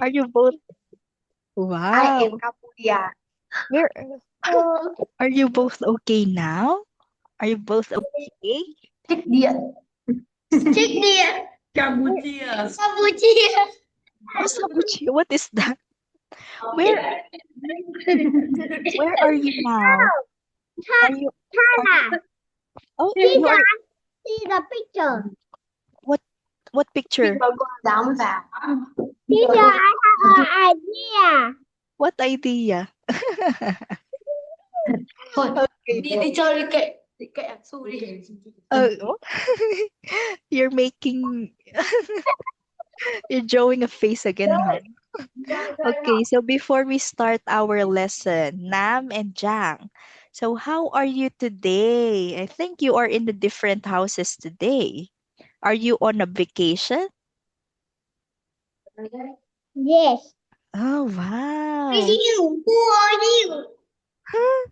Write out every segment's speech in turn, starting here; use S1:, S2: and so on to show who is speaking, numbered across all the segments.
S1: Are you both?
S2: I
S1: Wow.
S2: am Cambodia.
S1: Where are you both okay now? Are you both okay?
S2: Check dia. Check dia.
S1: Where,
S2: Cambodia. Cambodia.
S1: Sabuchi, what is that? Where where are you now? Are you are
S2: Tara,
S1: oh
S2: see
S1: you are
S2: the picture.
S1: what
S2: Mình
S1: picture?
S2: còn con giáo mới vào. Teacher, I have an idea.
S1: What idea?
S2: Thôi,
S1: Okay.
S2: đi chơi đi kệ ăn xui đi.
S1: Oh, you're making you're drawing a face again, huh? Okay, so before we start our lesson, Nam and Jang, so how are you today? I think you are in the different houses today. Are you on a vacation?
S2: Yes.
S1: Oh,
S2: Cái
S1: wow.
S2: gì ngủ cua đi.
S1: Huh?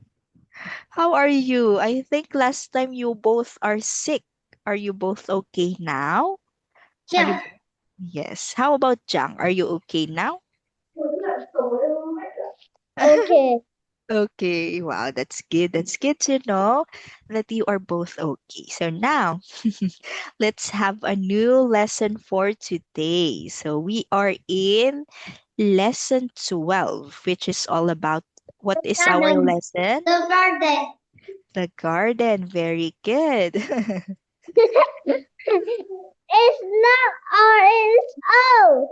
S1: How are you? I think last time you both are sick. Are you both okay now? Are you?
S2: Chà.
S1: Yes. How about Jang? Are you okay now?
S2: Okay.
S1: Okay, wow, that's good. That's good to know that you are both okay. So now, let's have a new lesson for today. So we are in lesson 12, which is all about what
S2: The
S1: is our
S2: garden.
S1: lesson?
S2: The garden.
S1: The garden. Very good.
S2: It's not orange. Oh.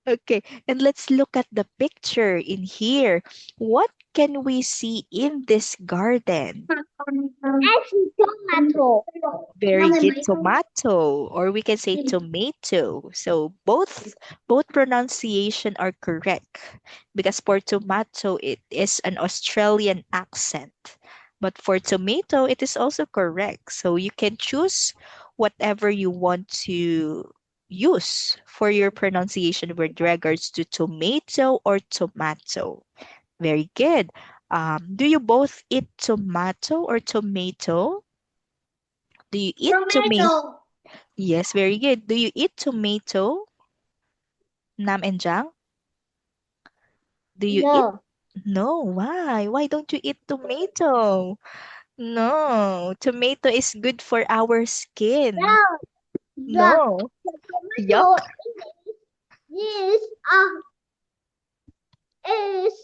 S1: Okay, and let's look at the picture in here. What can we see in this garden?
S2: Actually, tomato.
S1: Very good, tomato, or we can say tomato. So both pronunciation are correct because for tomato it is an Australian accent. But for tomato it is also correct. So you can choose whatever you want to use for your pronunciation with regards to tomato or tomato. Very good. Do you both eat tomato or tomato? Do you eat tomato?
S2: Tomato.
S1: Yes, very good. Do you eat tomato, Nam and Jang? Do you eat?
S2: No.
S1: No, why? Why don't you eat tomato? No, tomato is good for our skin.
S2: No.
S1: No,
S2: The
S1: yuck.
S2: tomato is is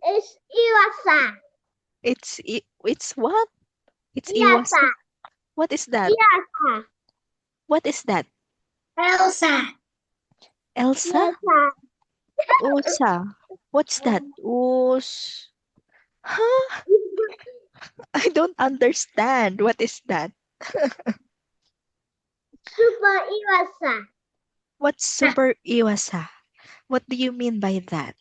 S2: is Iwasa.
S1: It's what? It's
S2: Iwasa.
S1: iwasa. What is that?
S2: Iwasa.
S1: What is that?
S2: Elsa.
S1: Elsa?
S2: Iwasa.
S1: Usa. What's that? Us. Huh? I don't understand. What is that?
S2: Super Iwasa.
S1: What's super iwasa? What do you mean by that?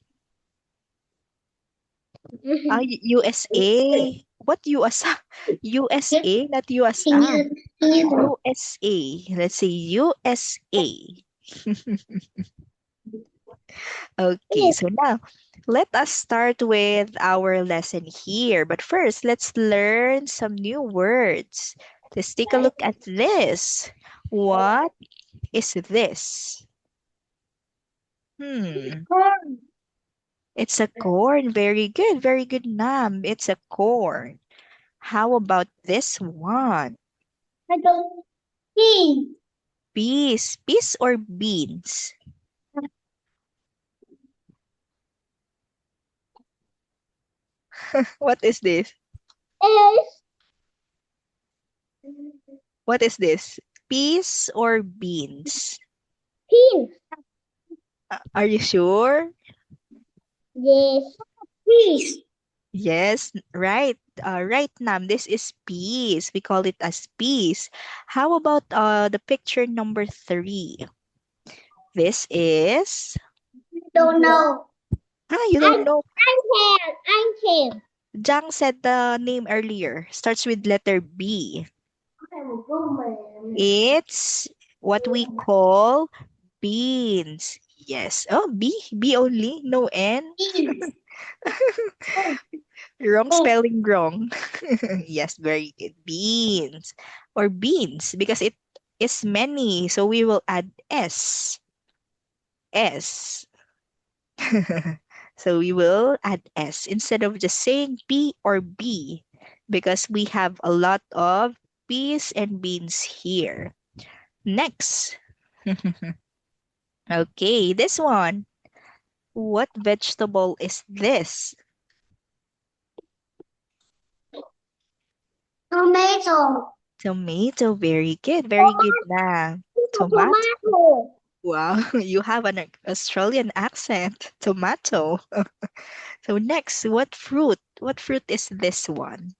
S1: USA. What USA? USA, not USA. USA. Let's say USA. Okay, so now let us start with our lesson here. But first, let's learn some new words. Let's take a look at this. What is this? Hmm, it's a corn. Very good. Very good, Nam. It's a corn. How about this one?
S2: I don't see.
S1: Peas. Peas or beans? What is this?
S2: Is
S1: What is this? Peas or beans?
S2: pink.
S1: Are you sure?
S2: Yes. Peace.
S1: Yes, right. Right, Nam. This is peas. We call it as peas. How about the picture number 3? This is
S2: Don't know.
S1: you don't know.
S2: I can. I can.
S1: Jang said the name earlier. Starts with letter B. It's what we call beans. Yes. Oh, B. B only. No N.
S2: Beans.
S1: Wrong spelling wrong. Yes, very good. Beans or beans because it is many. So we will add S. S. So we will add S instead of just saying P or B because we have a lot of peas and beans here. Next. Okay, this one. What vegetable is this?
S2: Tomato.
S1: Tomato. Very good. Very good na. Tomato.
S2: Tomato.
S1: Wow, you have an Australian accent. Tomato. So next, what fruit? What fruit is this one?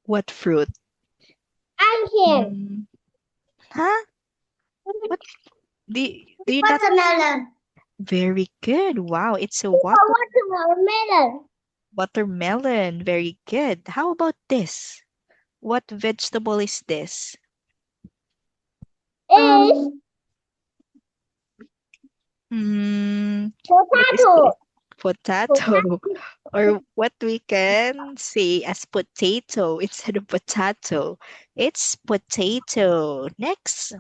S1: What fruit?
S2: Onion.
S1: Huh? What do you not?
S2: Watermelon.
S1: Very good. Wow, it's a
S2: Watermelon.
S1: watermelon. Very good. How about this? What vegetable is this?
S2: Is
S1: What is this?
S2: potato.
S1: Potato. Or what we can say as potato instead of potato. It's potato. Next.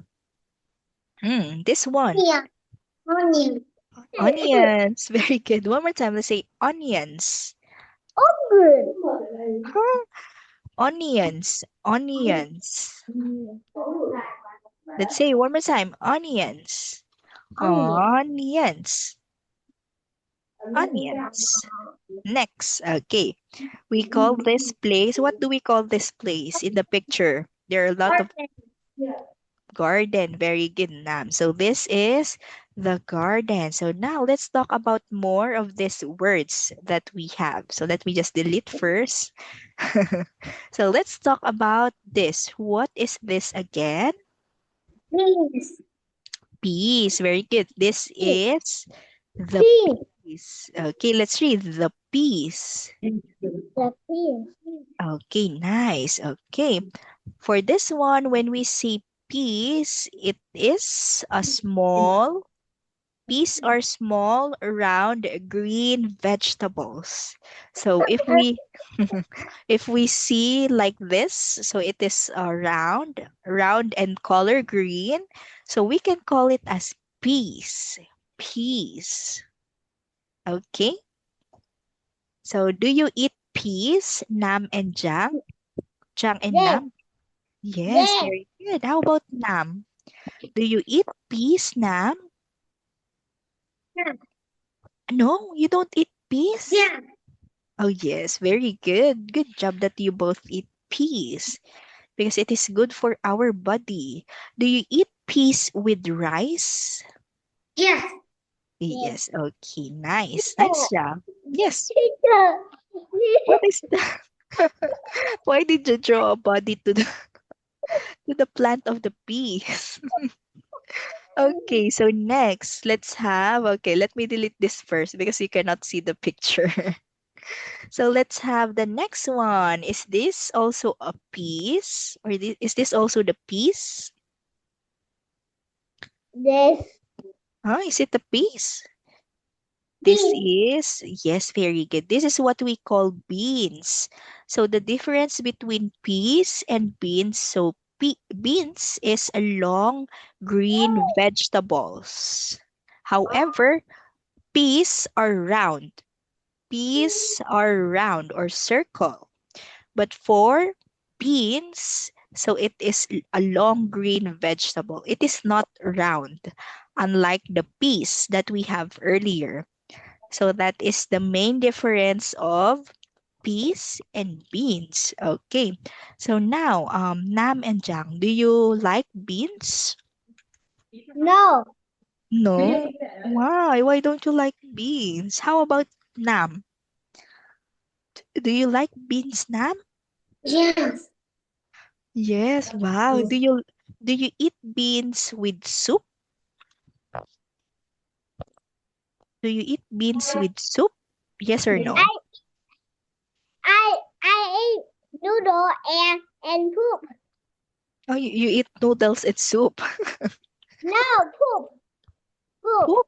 S1: This one.
S2: Onion. Onion.
S1: Onions. Very good. One more time. Let's say onions.
S2: Onion.
S1: Huh? Onions. Onions. Let's say one more time. Onions. Onions. Onions. Next. Okay. We call this place. What do we call this place in the picture? There are a lot of garden. Very good, Nam. So this is the garden. So now let's talk about more of these words that we have. So let me just delete first. So let's talk about this. What is this again?
S2: Beans.
S1: Peas. Very good. This is the
S2: Beans.
S1: peas. Okay, let's read the peas.
S2: The beans.
S1: Okay, nice. Okay. For this one, when we say peas, it is a small, peas are small, round, green vegetables. So if we if we see like this, so it is round and color green. So we can call it as peas. Peas. Okay. So do you eat peas, Nam and Jang? Jang and
S2: Yes.
S1: Nam? Yes,
S2: Yes.
S1: very good. How about Nam? Do you eat peas, Nam?
S2: Yeah.
S1: No, you don't eat peas?
S2: Yeah.
S1: Oh, yes, very good. Good job that you both eat peas because it is good for our body. Do you eat peas with rice?
S2: Yes.
S1: Yes, okay, nice. Nice job. Yes,
S2: Teacher.
S1: what is that? Why did you draw a body to the to the plant of the peas? Okay, so next, let me delete this first because you cannot see the picture. So let's have the next one. Is this also a piece? Or is this also the piece?
S2: This.
S1: Huh? Is it a piece? This is, yes, very good. This is what we call beans. So the difference between peas and beans, so beans is a long green vegetables. However, peas are round. Peas are round or circle. But for beans, so it is a long green vegetable. It is not round, unlike the peas that we have earlier. So that is the main difference of peas and beans. Okay. So now, Nam and Jang, do you like beans?
S2: No.
S1: No. Why? Why don't you like beans? How about Nam? Do you like beans, Nam?
S2: Yes.
S1: Yes. Wow. Do you eat beans with soup? Do you eat beans with soup? Yes or no?
S2: I eat noodle and poop.
S1: Oh, you eat noodles and soup.
S2: No, poop. Poop.
S1: Poop?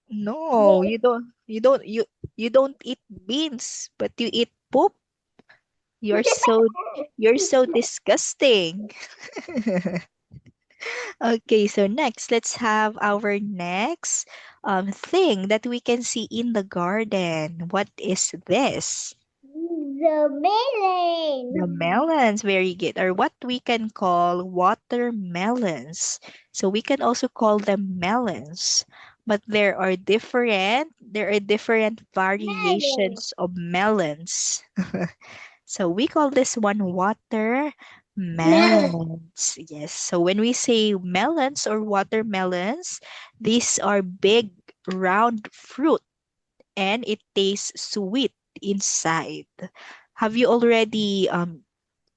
S1: No,
S2: Yes.
S1: you don't eat beans, but you eat poop. You're so you're so disgusting. Okay, so next, let's have our next thing that we can see in the garden. What is this?
S2: The
S1: The
S2: melon.
S1: melons, very good, or what we can call watermelons. So we can also call them melons, but there are different
S2: Melon.
S1: variations of melons. So we call this one watermelons. Yes. So when we say melons or watermelons, these are big round fruit and it tastes sweet inside. Have you already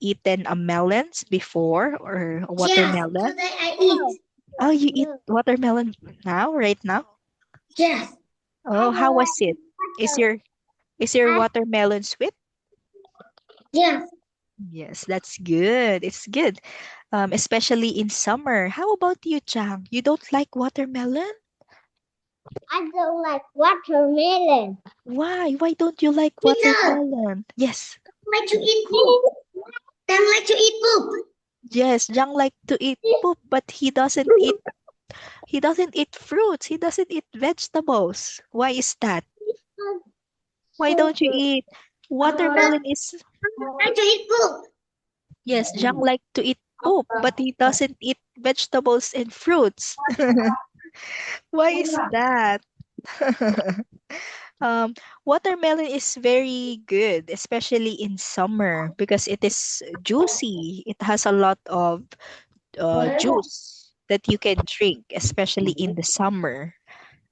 S1: eaten a melons before or a
S2: Yes,
S1: watermelon?
S2: today I eat.
S1: Oh, you eat
S2: No.
S1: watermelon now, right now?
S2: Yes. I
S1: Oh, how
S2: don't
S1: was it? Is
S2: like
S1: your is your
S2: I,
S1: watermelon sweet?
S2: yes.
S1: Yes, that's good. It's good. Especially in summer. How about you, Chang? You don't like watermelon?
S2: I don't like watermelon.
S1: Why? Why don't you like
S2: Peter,
S1: watermelon? Yes.
S2: like to eat poop. Then like to eat poop.
S1: Yes, Jang like to eat poop, but he doesn't eat fruits. He doesn't eat vegetables. Why is that? Why don't you eat?
S2: But
S1: Watermelon is
S2: like to eat poop.
S1: yes, Jang like to eat poop, but he doesn't eat vegetables and fruits. Why is that? um, Watermelon is very good, especially in summer because it is juicy. It has a lot of juice that you can drink, especially in the summer.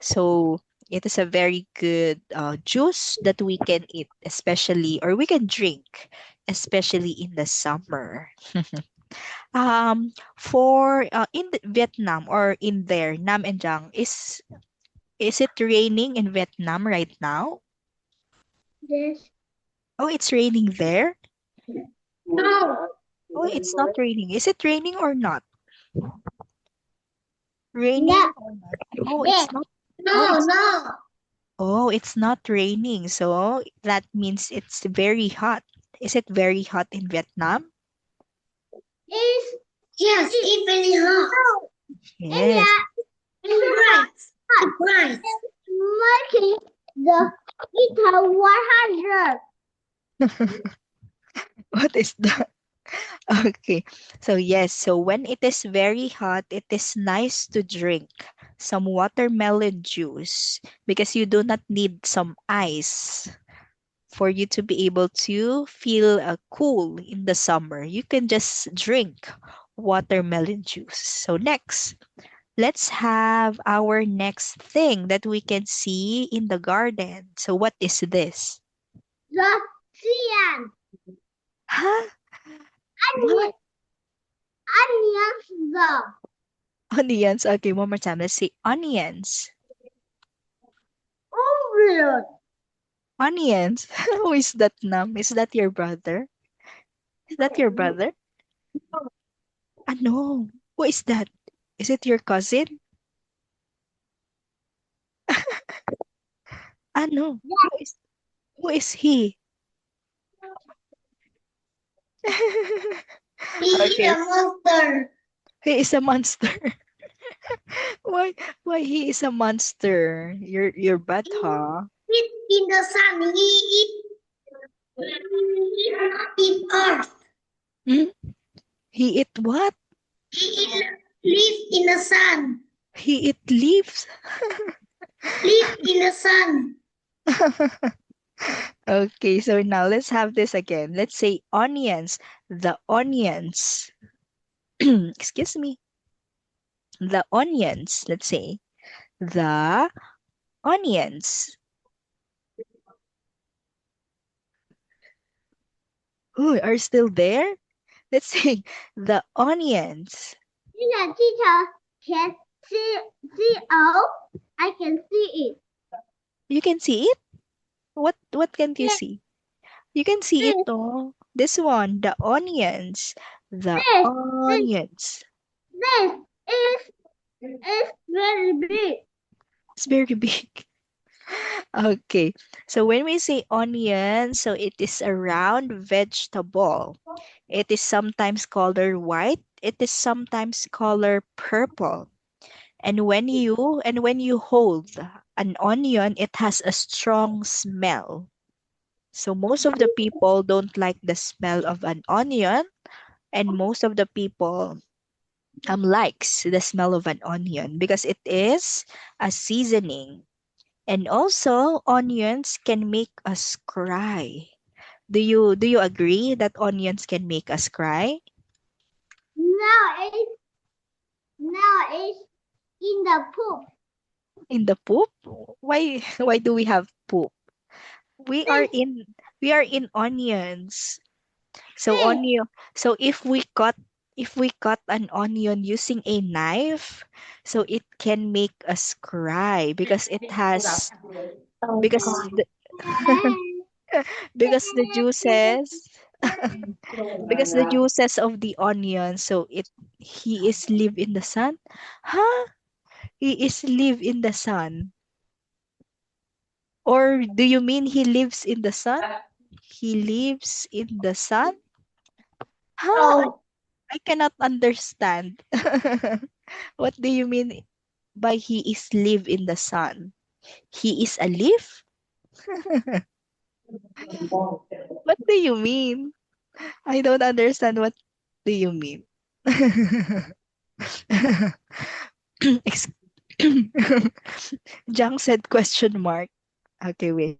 S1: So it is a very good juice that we can eat, especially, or we can drink, especially in the summer. For in Vietnam or in there, Nam and Jang, is it raining in Vietnam right now?
S2: Yes.
S1: Oh, it's raining there.
S2: No.
S1: Oh, it's not raining. Is it raining or not? Raining
S2: No.
S1: or not? Oh,
S2: Yes.
S1: it's not. Oh,
S2: No.
S1: it's
S2: No.
S1: it's not raining. So that means it's very hot. Is it very hot in Vietnam?
S2: Is yes. It's very hot. And
S1: Yes.
S2: bright. Bright. Making the guitar 100.
S1: What is that? Okay. So yes, so when it is very hot, it is nice to drink some watermelon juice because you do not need some ice for you to be able to feel cool in the summer. You can just drink watermelon juice. So next, let's have our next thing that we can see in the garden. So what is this?
S2: The cyan.
S1: Huh?
S2: Onion.
S1: What?
S2: Onions. The
S1: Onions. Okay, one more time. Let's see. Onions.
S2: omelette.
S1: Onions. Who is that, Nam? Is that your brother? Is that your brother? Ah, no. Who is that? Is it your cousin? Ah, no. Who is he?
S2: He is
S1: Okay,
S2: a monster.
S1: he is a monster. Why? Why he is a monster? You're bad, huh?
S2: Eat in the sun. Eat earth.
S1: Hmm? He eat what?
S2: Live in the sun.
S1: He eat leaves.
S2: Live in the sun.
S1: Okay, so now let's have this again. Let's say onions. The onions. Excuse me. The onions. Let's say the onions. Who are still there? Let's say the onions.
S2: Teacher can I can see it.
S1: You can see it? What can't you
S2: Yes,
S1: see? You can see it,
S2: this,
S1: oh. This one, the onions. The
S2: this, this,
S1: onions.
S2: this is very big.
S1: It's very big. Okay. So when we say onion, so it is a round vegetable. It is sometimes colored white it is sometimes color purple. And when you hold an onion, it has a strong smell. So most of the people don't like the smell of an onion, and most of the people likes the smell of an onion because it is a seasoning. And also onions can make us cry. Do you agree that onions can make us cry?
S2: No, it's in the poop.
S1: In the poop? Why why do we have poop? We are in we are in onions. So
S2: Fish.
S1: onion so if we cut an onion using a knife, so it can make us cry because it has because the, because the juices because the juices of the onion, so it he is live in the sun. Huh? He is live in the sun. Or do you mean he lives in the sun? He lives in the sun? Huh?
S2: Oh,
S1: I cannot understand. What do you mean by he is live in the sun? He is a leaf? What do you mean? I don't understand what do you mean. Ex- Jang said question mark. Okay, wait.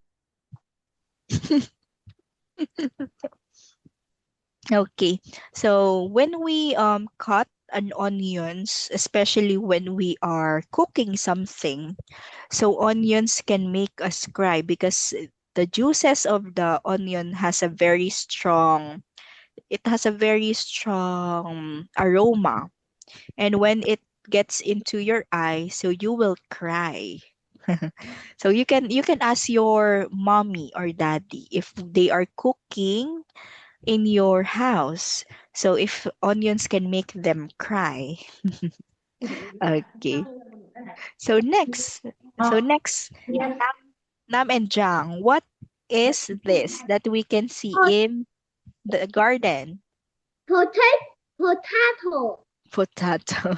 S1: Okay. So when we cut an onions, especially when we are cooking something, so onions can make us cry because the juices of the onion has a very strong aroma. And when it gets into your eye, so you will cry. So you can ask your mommy or daddy if they are cooking in your house. So if onions can make them cry. Okay. So next, Nam, Nam and Jang, what is this that we can see in the garden?
S2: potato.
S1: Potato.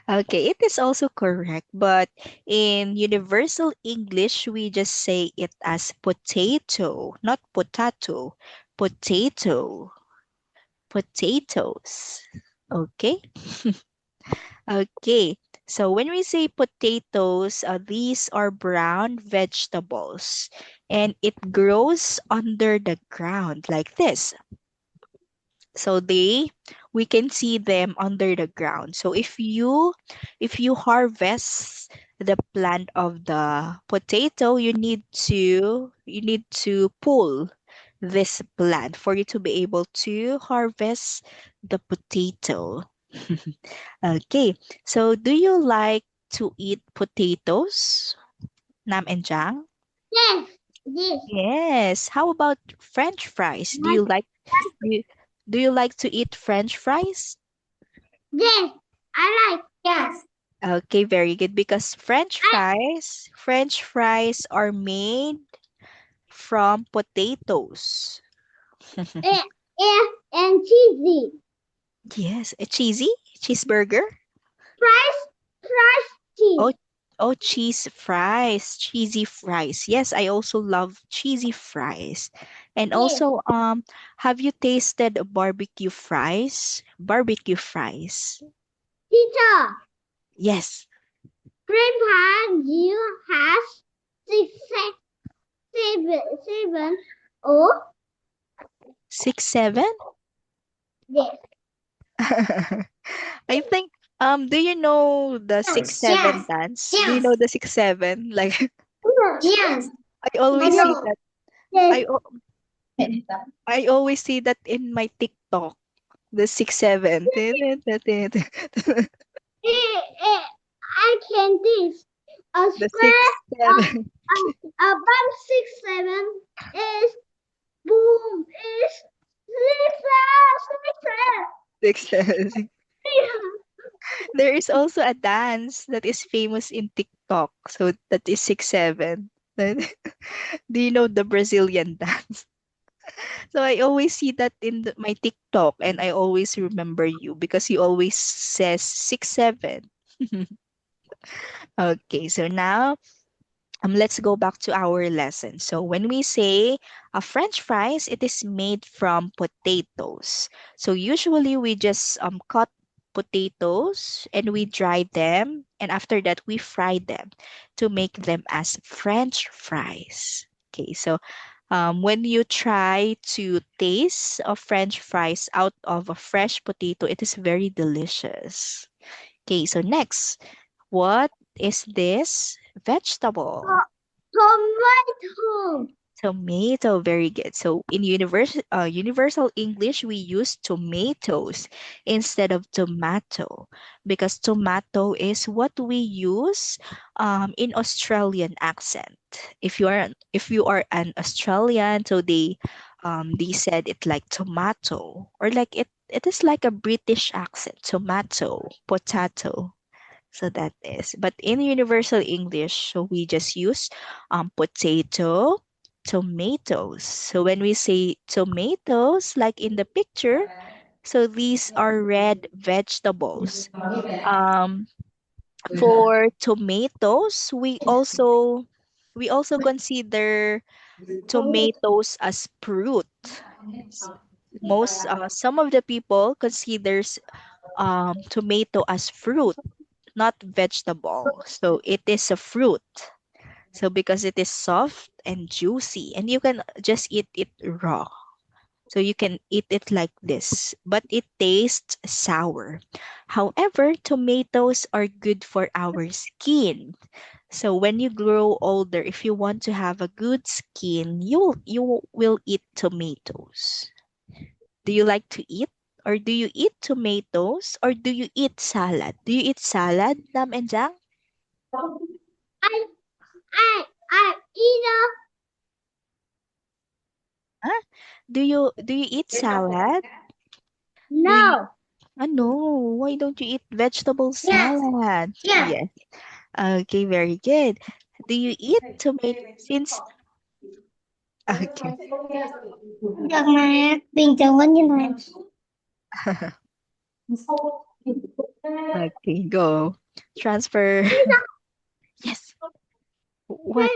S1: Okay, it is also correct, but in universal English, we just say it as potato, not potato. Potato. Potatoes. Okay. Okay. So when we say potatoes, these are brown vegetables and it grows under the ground like this. So we can see them under the ground. So if you harvest the plant of the potato, you need to pull this plant for you to be able to harvest the potato. Okay. So do you like to eat potatoes, Nam and Jang?
S2: Yes, this.
S1: Yes. How about French fries? Do you, do you like to eat French fries?
S2: Yes, I like. Yes.
S1: Okay, very good. Because French fries are made from potatoes.
S2: Eh, and cheesy.
S1: Yes, a cheeseburger.
S2: Fries, fries, cheese.
S1: Oh, oh, cheesy fries. Yes, I also love cheesy fries. And
S2: Yes.
S1: also, have you tasted barbecue fries? Barbecue fries.
S2: Teacher,
S1: Yes,
S2: Grandpa, you has six, seven. Oh,
S1: 6, 7.
S2: yes.
S1: I think. Do you know the six
S2: Yes.
S1: seven
S2: Yes.
S1: dance? Do you
S2: Yes.
S1: know the 6, 7? Like
S2: Yes.
S1: I
S2: I
S1: always see
S2: know.
S1: that.
S2: Yes.
S1: I al- I always see that in my TikTok. The 6, 7.
S2: I can this. A
S1: The six
S2: square
S1: seven
S2: above 6, 7 is boom is six.
S1: 6, 7. There is also a dance that is famous in TikTok. So that is 6, 7. Do you know the Brazilian dance? So I always see that in my TikTok, and I always remember you because you always says 6'7". Okay, so now let's go back to our lesson. So when we say a French fries, it is made from potatoes. So usually we just cut potatoes and we dry them, and after that we fry them to make them as French fries. Okay, so when you try to taste a French fries out of a fresh potato, it is very delicious. Okay, so next, what is this vegetable?
S2: Tomato.
S1: Tomato, very good. So in universal English, we use tomatoes instead of tomato because tomato is what we use in Australian accent. If you are an Australian, so they said it like tomato, or like it is like a British accent, tomato, potato. So that is. But in universal English, so we just use potato, tomatoes. So when we say tomatoes, like in the picture, so these are red vegetables. Um, for tomatoes, we also consider tomatoes as fruit. S- some of the people considers tomato as fruit, not vegetable. So it is a fruit. So because it is soft and juicy, and you can just eat it raw. So you can eat it like this, but it tastes sour. However, tomatoes are good for our skin. So when you grow older, if you want to have a good skin, you will eat tomatoes. Do you like to eat? Or do you eat tomatoes? Or do you eat salad? Do you eat salad, Nam and Jang?
S2: I I eat a
S1: Huh? Do you eat salad? Do you
S2: no.
S1: no, why don't you eat vegetable
S2: Yes.
S1: salad?
S2: Yes.
S1: Yes. Okay, very good. Do you eat tomato since okay.
S2: Đợt mà bình thường có như này.
S1: Okay, go. Transfer. Yes. What?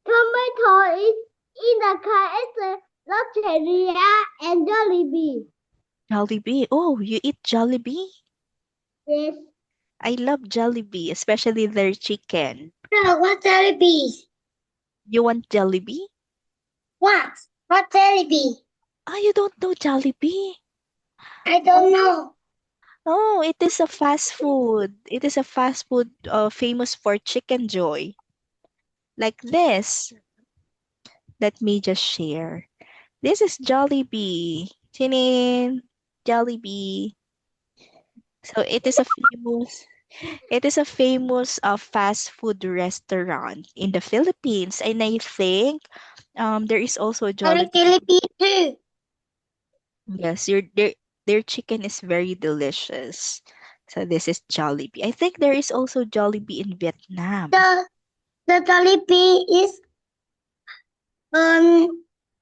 S2: Tomato is in the case Lotteria and Jollibee.
S1: Jollibee. Oh, you eat Jollibee?
S2: Yes.
S1: I love Jollibee, especially their chicken.
S2: No, what Jollibee?
S1: You want Jollibee?
S2: What? What Jollibee?
S1: Ah, you don't know Jollibee?
S2: I don't know.
S1: Oh, it is a fast food. It is a fast food famous for Chicken Joy. Like this. Let me just share. This is Jollibee. Tinin. Jollibee. So it is a famous fast food restaurant in the Philippines, and I think there is also
S2: I like
S1: Jollibee.
S2: Jollibee too.
S1: Yes, their chicken is very delicious. So this is Jollibee. I think there is also Jollibee in Vietnam.
S2: The the Jollibee is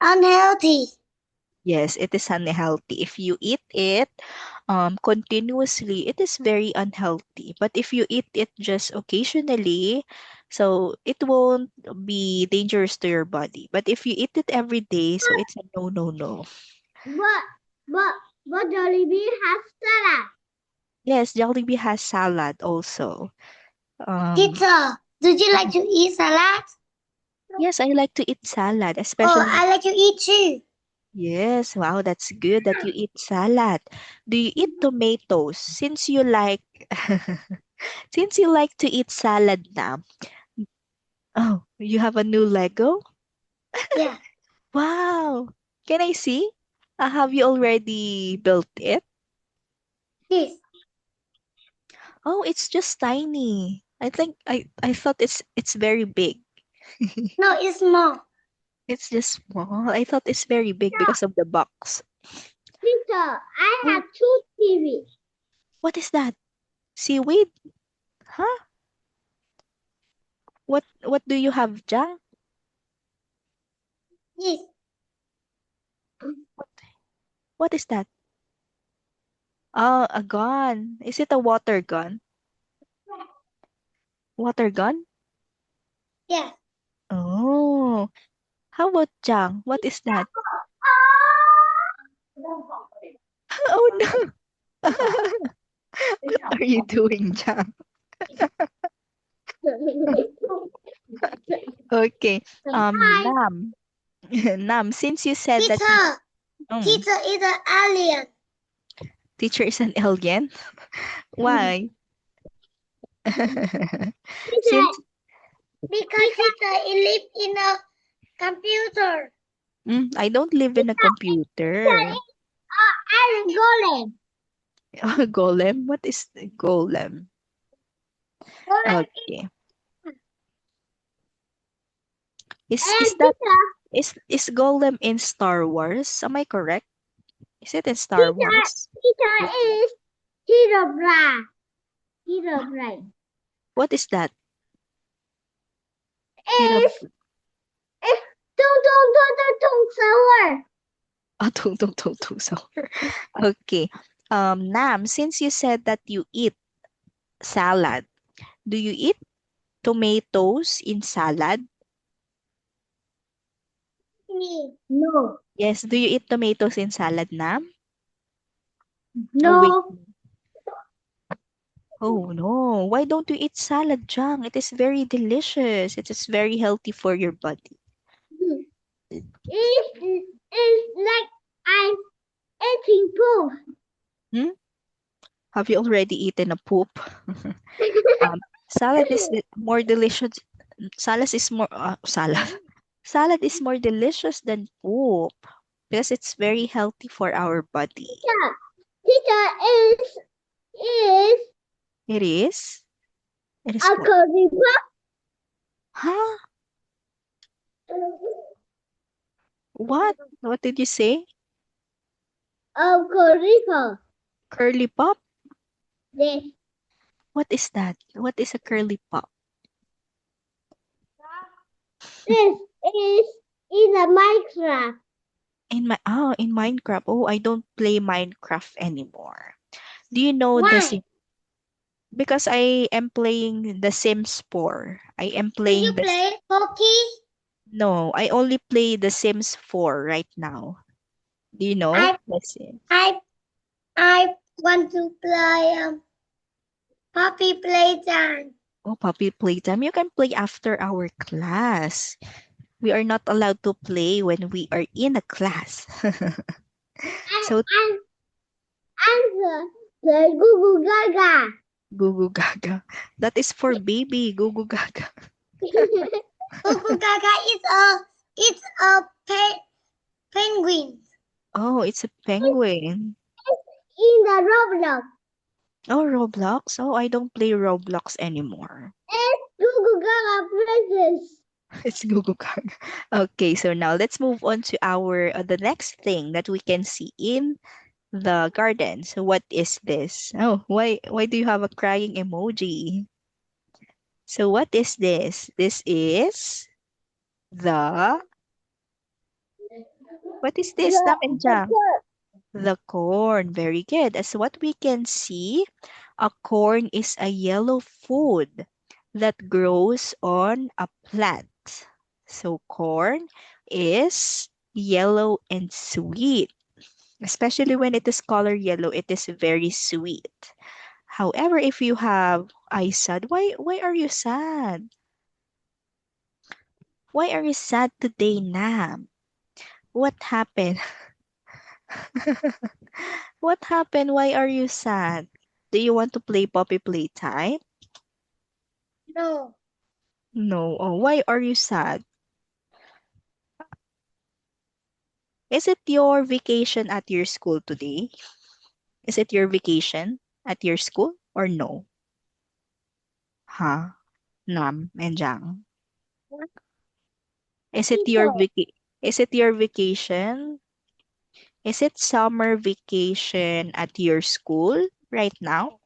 S2: unhealthy.
S1: Yes, it is unhealthy. If you eat it continuously, it is very unhealthy. But if you eat it just occasionally, so it won't be dangerous to your body. But if you eat it every day, so it's a no, no, no.
S2: But but but Jollibee has salad.
S1: Yes, Jollibee has salad also. Um,
S2: Teacher, do you like to eat salad?
S1: yes, I like to eat salad,
S2: Oh,
S1: especially.
S2: I like to eat too.
S1: Yes, wow, that's good that you eat salad. Do you eat tomatoes? Since you like to eat salad now. Oh, you have a new Lego?
S2: Yeah.
S1: Wow. Can I see? Have you already built it?
S2: This.
S1: Oh, it's just tiny. I thought it's very big.
S2: No, it's small.
S1: It's just small. I thought it's very big because of the box.
S2: Teacher, I
S1: Oh,
S2: have two TV.
S1: what is that? Seaweed? Huh? What do you have, Jang?
S2: Yes.
S1: What is that? Oh, a gun. Is it a water gun? Water gun?
S2: Yes.
S1: Oh. How about Jang? What is that? Oh no. What are you doing, Jang? Okay.
S2: Hi.
S1: Nam. Nam, since you said that
S2: Teacher.
S1: um,
S2: Teacher is an alien.
S1: teacher is an alien, why?
S2: Teacher,
S1: Since
S2: because teacher live in a computer.
S1: I don't live in a
S2: Teacher
S1: computer.
S2: is Iron Golem.
S1: Golem? What is the golem?
S2: Golem
S1: Okay. Is
S2: and
S1: that
S2: teacher,
S1: is golem in Star Wars? Am I correct? Is it in Star
S2: teacher,
S1: Wars?
S2: teacher is Herobrine. Herobrine.
S1: What is that? Hero
S2: Is tung sour.
S1: tung tung tung tung sour. Okay. Nam, since you said that you eat salad, do you eat tomatoes in salad?
S2: No.
S1: Yes, do you eat tomatoes in salad, Nam? Oh, wait.
S2: No.
S1: Oh, no. Why don't you eat salad, Jang? It is very delicious. It is very healthy for your body.
S2: It's like I'm eating poop.
S1: Hmm? Have you already eaten a poop? Salad is more delicious. Salad is more salad. Salad is more delicious than poop because it's very healthy for our body.
S2: Teacher is
S1: It is. It is
S2: a
S1: what?
S2: curry puff.
S1: Huh? What? What did you say?
S2: A curry puff.
S1: Curly pop?
S2: This
S1: What is that? What is a curly pop?
S2: is in a Minecraft.
S1: In Minecraft. Oh, I don't play Minecraft anymore. Do you know the
S2: Why?
S1: Sim? Because I am playing the Sims 4. I am
S2: Do you
S1: playing the
S2: play hockey?
S1: No, I only play the Sims 4 right now. Do you know
S2: I
S1: the Sims?
S2: I want to play puppy playtime.
S1: Oh, puppy playtime. You can play after our class. We are not allowed to play when we are in a class.
S2: And
S1: So,
S2: and and the Google Gaga.
S1: Gugu Gaga. That is for baby, Gugu Gaga.
S2: Google Gaga is a penguin.
S1: Oh, it's a penguin.
S2: In the Roblox.
S1: Oh, Roblox. Oh, I don't play Roblox anymore.
S2: It's Google Gaga Princess.
S1: It's Gugu Gaga. Okay, so now let's move on to our the next thing that we can see in the garden. So what is this? Oh, why do you have a crying emoji? So what is this? This is the what is this, Nam and Jang? The corn. Very good. As what we can see, a corn is a yellow food that grows on a plant. So corn is yellow and sweet. Especially when it is color yellow, it is very sweet. However, if you have I sad, why are you sad? Why are you sad today, Nam? What happened? What happened? Why are you sad? Do you want to play Poppy Playtime?
S2: No.
S1: No. Oh, why are you sad? Is it your vacation at your school today? Is it your vacation at your school or no? Huh? Nam and Jang. Is it your
S2: Teacher.
S1: is it your vacation? Is it summer vacation at your school right now?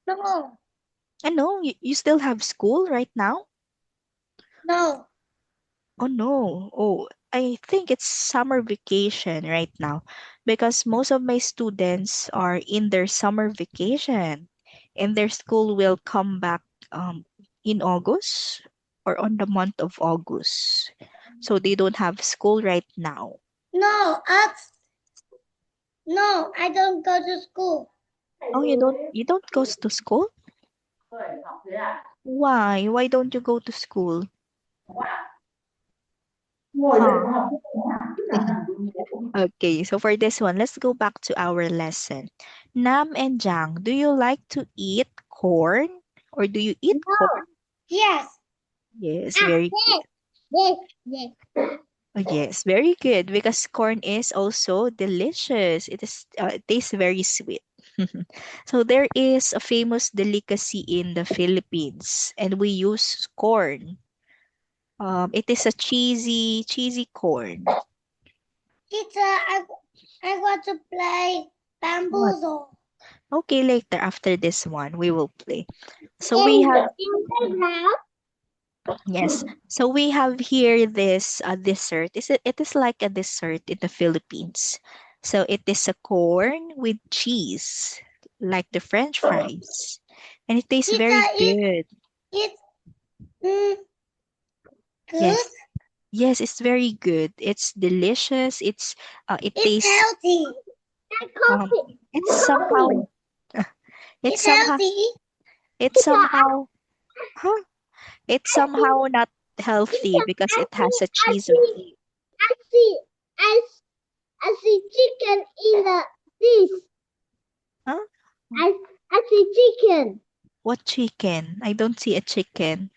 S2: No.
S1: No, you still have school right now?
S2: No.
S1: Oh no. Oh, I think it's summer vacation right now. because most of my students are in their summer vacation and their school will come back in August or on the month of August. So they don't have school right now.
S2: No, I don't go to school.
S1: Oh, you don't go to school? Why? Why don't you go to school? Huh? Okay, so for this one, let's go back to our lesson. Nam and Jang, do you like to eat corn or do you eat
S2: No.
S1: corn?
S2: Yes.
S1: Yes, very good.
S2: Yes.
S1: Oh, yes, very good because corn is also delicious. It tastes very sweet. So there is a famous delicacy in the Philippines and we use corn. It is a cheesy corn.
S2: Teacher, I want to play
S1: What?
S2: bamboozle.
S1: Okay, later after this one we will play. So we
S2: In
S1: have
S2: the playground.
S1: Yes. So we have here this dessert. It is like a dessert in the Philippines. So it is a corn with cheese, like the French fries. And it tastes
S2: Teacher,
S1: very good.
S2: it's good.
S1: Yes. Yes, it's very good. It's delicious. It
S2: It's
S1: tastes
S2: healthy. And
S1: um
S2: coffee.
S1: it's somehow it's
S2: It's
S1: somehow
S2: healthy.
S1: it's
S2: Teacher,
S1: somehow huh? It's
S2: I see.
S1: somehow not healthy
S2: Teacher,
S1: because
S2: I
S1: it
S2: see.
S1: has a
S2: I
S1: cheese on it.
S2: see. I see. I see chicken in the this.
S1: Huh?
S2: I see chicken.
S1: What chicken? I don't see a chicken.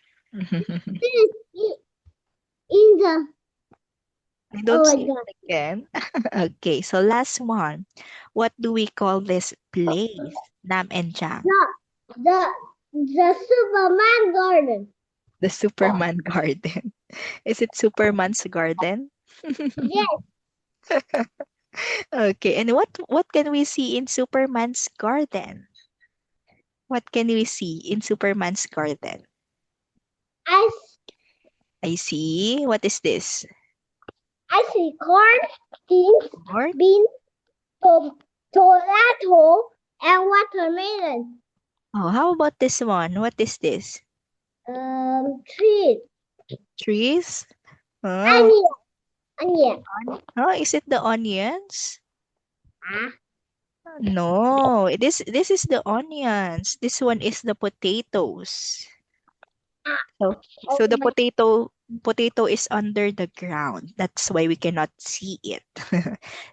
S2: This in the.
S1: I
S2: Oh
S1: don't
S2: my
S1: see
S2: god.
S1: a chicken. Okay, so last one. What do we call this place? Nam and Jang.
S2: The the Superman garden.
S1: The Superman garden. Is it Superman's garden?
S2: Yes.
S1: Okay, and what can we see in Superman's garden? What can we see in Superman's garden?
S2: I
S1: I see. What is this?
S2: I see corn, beans,
S1: Corn?
S2: tomato, and watermelon.
S1: Oh, how about this one? What is this?
S2: Trees.
S1: Trees? Oh,
S2: Onion. Onion.
S1: oh, is it the onions?
S2: Ah.
S1: No, this is the onions. This one is the potatoes. So
S2: Oh
S1: so the
S2: my.
S1: potato is under the ground. That's why we cannot see it.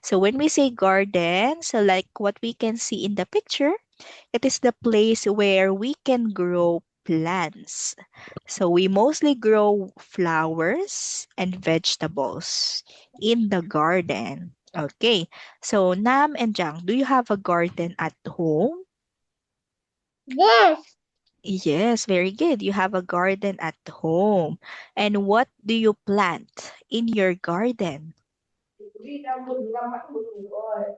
S1: So when we say garden, so like what we can see in the picture, it is the place where we can grow plants. So we mostly grow flowers and vegetables in the garden. Okay. So Nam and Jang, do you have a garden at home?
S2: Yes.
S1: Yes, very good. You have a garden at home. And what do you plant in your garden?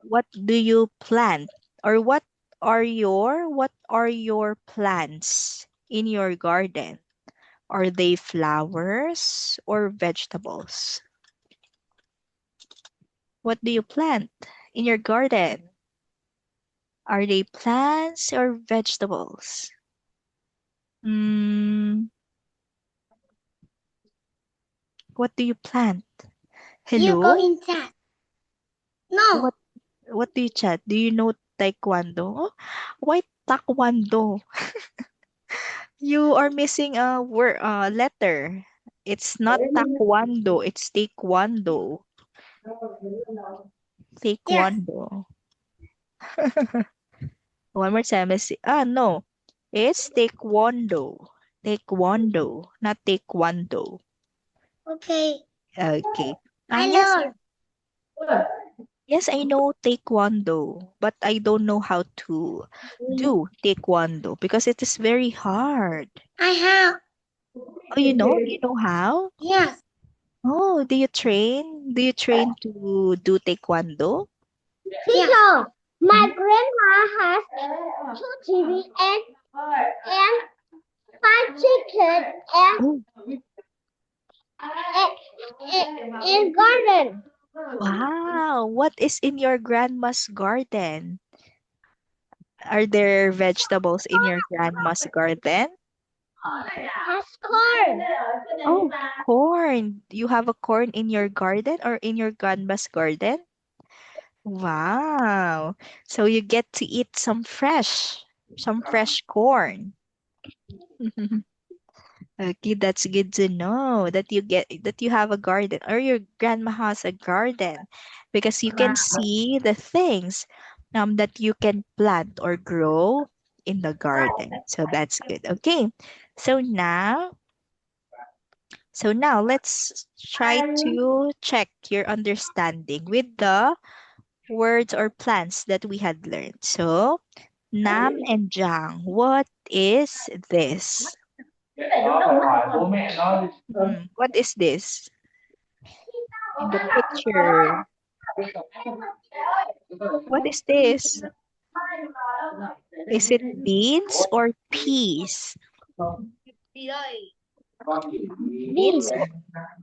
S1: What do you plant? Or what are your plants in your garden? Are they flowers or vegetables? What do you plant in your garden? Are they plants or vegetables? Mm, what do you plant?
S2: You go
S1: Hello?
S2: inside. No.
S1: What what do you chat? Do you know taekwondo? Why taekwondo? You are missing a word letter. It's not taekwondo, it's taekwondo.
S2: Yes.
S1: Taekwondo. One more time. Let's see. No. It's taekwondo. Taekwondo, not taekwondo.
S2: Okay.
S1: Okay.
S2: I
S1: Yes.
S2: learn.
S1: Yes, I know taekwondo, but I don't know how to do taekwondo because it is very hard.
S2: I have.
S1: Oh, you know? You know how?
S2: Yes.
S1: Oh, do you train? Do you train to do taekwondo?
S2: Teacher, my
S1: Hmm?
S2: grandma has 2 TV and 5 chicken
S1: Oh,
S2: and garden.
S1: Wow, what is in your grandma's garden? Are there vegetables in your grandma's garden?
S2: Has corn.
S1: Oh, corn. You have a corn in your garden or in your grandma's garden? Wow. So you get to eat some fresh corn. Okay, that's good to know that you have a garden or your grandma has a garden because you can see the things that you can plant or grow in the garden. So that's good. Okay. So now let's try to check your understanding with the words or plants that we had learned. So Nam and Jang, what is this? What is this in the picture? What is this? Is it beans or peas? Beans.
S2: Beans.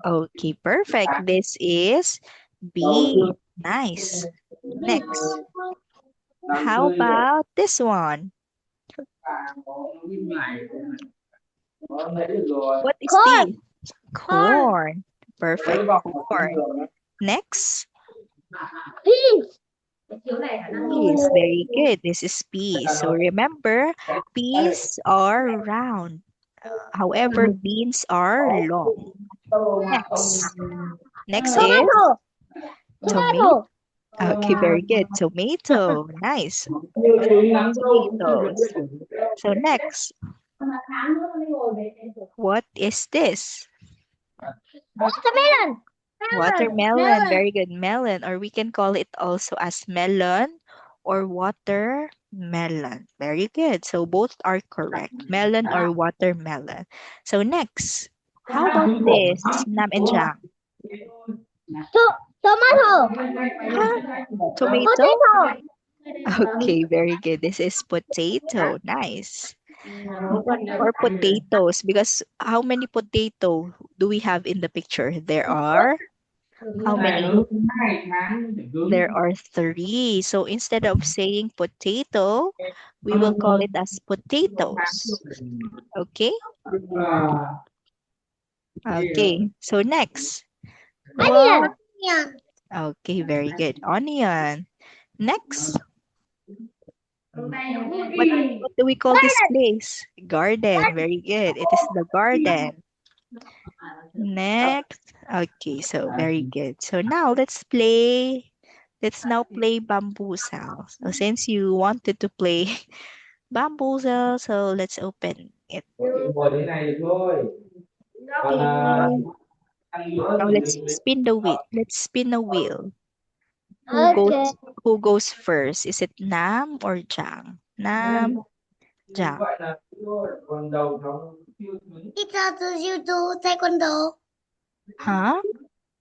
S1: Okay, perfect. This is bean. Nice. Next. How about this one? What is this?
S2: Corn. Corn.
S1: Corn. Perfect. Corn. Next.
S2: Beans.
S1: Peas. Very good. This is peas. So remember, peas are round. However, beans are long. Next. Next is
S2: Tomato.
S1: tomato.
S2: Tomato.
S1: Okay, very good. Tomato. Nice. Tomatoes. So next, what is this?
S2: Watermelon.
S1: Watermelon.
S2: Melon.
S1: Very good. Melon. Or we can call it also as melon or watermelon. Very good. So both are correct. Melon or watermelon. So next, how about this? Nam and Jang.
S2: Tomato.
S1: Huh? Tomato?
S2: Potato.
S1: Okay, very good. This is potato. Nice. Or potatoes, because how many potato do we have in the picture? There are how many? There are three. So instead of saying potato, we will call it as potatoes. Okay? Okay. So next. What?
S2: Onion. Onion.
S1: Okay, very good. Onion. Next. What do we call this place? Garden. Very good. It is the garden. Next. Okay, so very good. So now let's now play bamboozle. So since you wanted to play bamboozle, so let's open it. Okay. Now let's spin the wheel. Let's spin a wheel. Who
S2: Okay.
S1: goes who goes first? Is it Nam or Jang? Nam, Jang.
S2: Teacher, do you do taekwondo?
S1: Huh?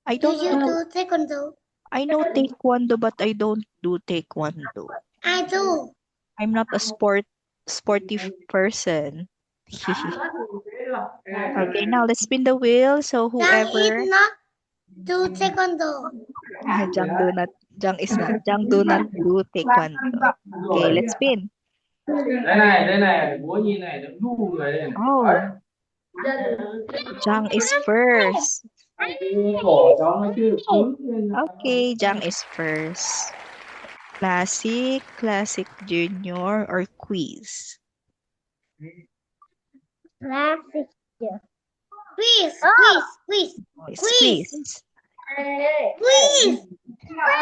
S1: I
S2: Do
S1: don't
S2: you
S1: do
S2: do taekwondo?
S1: I know taekwondo, but I don't do taekwondo.
S2: I do.
S1: I'm not a sporty person. Okay, now let's spin the wheel. So
S2: Jang is
S1: whoever
S2: not do taekwondo.
S1: Jang do not Jang do not do taekwondo. Okay, let's spin. Oh, Jang is first. Okay, Jang is first. Classic, junior, or quiz?
S2: Classic. Quiz.
S1: Quiz,
S2: Quiz.
S1: quiz.
S2: Quiz.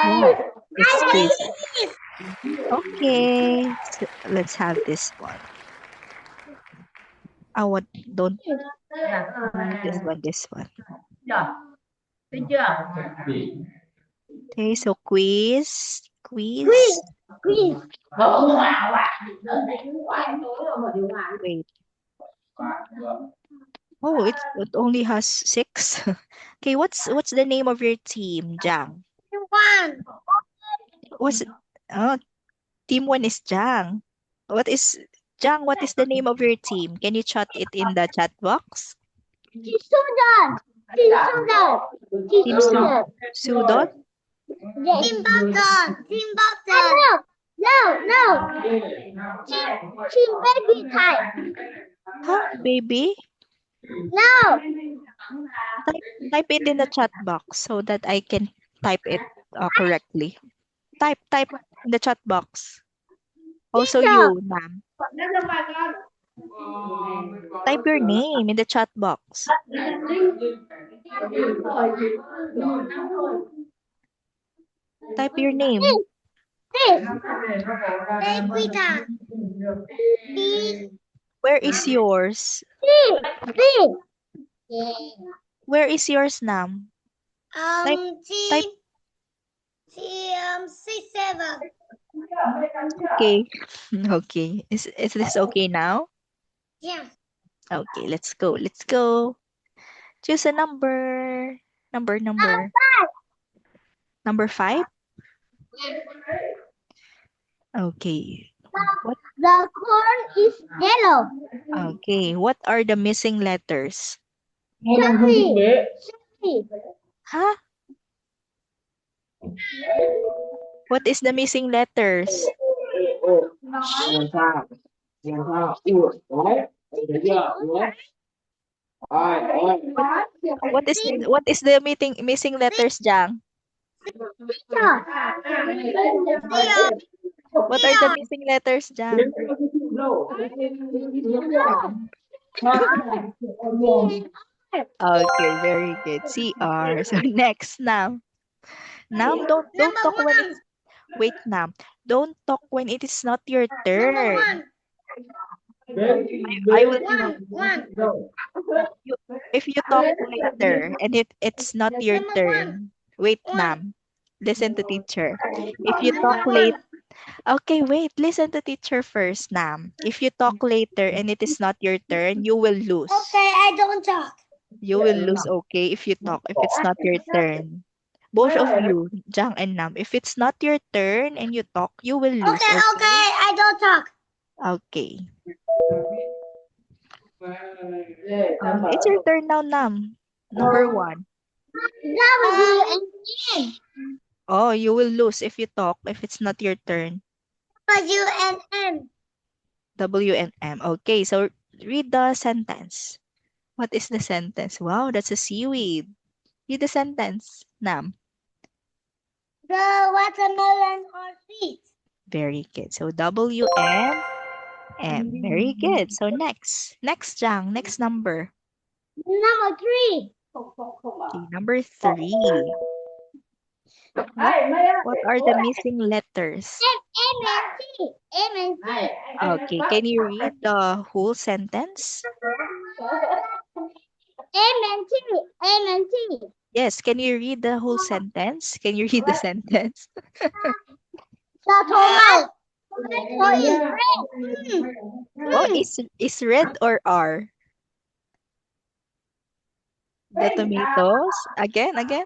S1: Oh, it's
S2: I
S1: quiz.
S2: quiz.
S1: Okay, so let's have this one. Oh, what? Don't this one. Okay, so quiz.
S2: Quiz.
S1: Wait. Oh, it only has 6. Okay, what's the name of your team, Jang?
S2: One.
S1: What's oh, team 1 is Jang. What is the name of your team? Can you chat it in the chat box?
S2: Sudan.
S1: Team Sudon?
S2: Yes. Tim Burton. Tim Burton. No. Tim baby type.
S1: Huh? Baby?
S2: No.
S1: Type it in the chat box so that I can type it correctly. Type in the chat box. Also
S2: Teacher.
S1: you, ma'am. Type your name in the chat box. Type your name.
S2: This. Equita.
S1: Where is yours?
S2: This.
S1: Where is yours, Nam? Type, type.
S2: C7.
S1: Okay. Okay. Is this okay now?
S2: Yeah.
S1: Okay, let's go. Let's go. Choose a number. Number. Number 5? Okay. What?
S2: The corn is yellow.
S1: Okay. What are the missing letters?
S2: Sorry.
S1: Huh? What is the missing letters? What is the missing letters, Jang? What are the missing letters, Jang? Okay, very good. CR. So next, Nam. Nam, don't talk when it's wait, Nam. Don't talk when it is not your turn. I will you if you talk later and it's not your turn. Wait, Nam. Listen to teacher. If you talk late, okay, wait. Listen to teacher first, Nam. If you talk later and it is not your turn, you will lose.
S2: Okay, I don't talk.
S1: You will lose, okay, if you talk, if it's not your turn. Both of you, Jang and Nam, if it's not your turn and you talk, you will lose,
S2: Okay, I don't talk.
S1: Okay. It's your turn now, Nam. Number 1.
S2: W and N.
S1: Oh, you will lose if you talk, if it's not your turn.
S2: W and M.
S1: W and M. Okay, so read the sentence. What is the sentence? Wow, that's a seaweed. Read the sentence, Nam.
S2: The watermelon are sweet.
S1: Very good. So W and M. Very good. So next, Jang, next number.
S2: Number 3.
S1: Okay, number 3. What are the missing letters?
S2: M and T. M and T.
S1: Okay, can you read the whole sentence?
S2: M and T. M and T.
S1: Yes, can you read the whole sentence? Can you read the sentence?
S2: The tomato is red.
S1: Oh, is red or R? The tomatoes? Again. Again.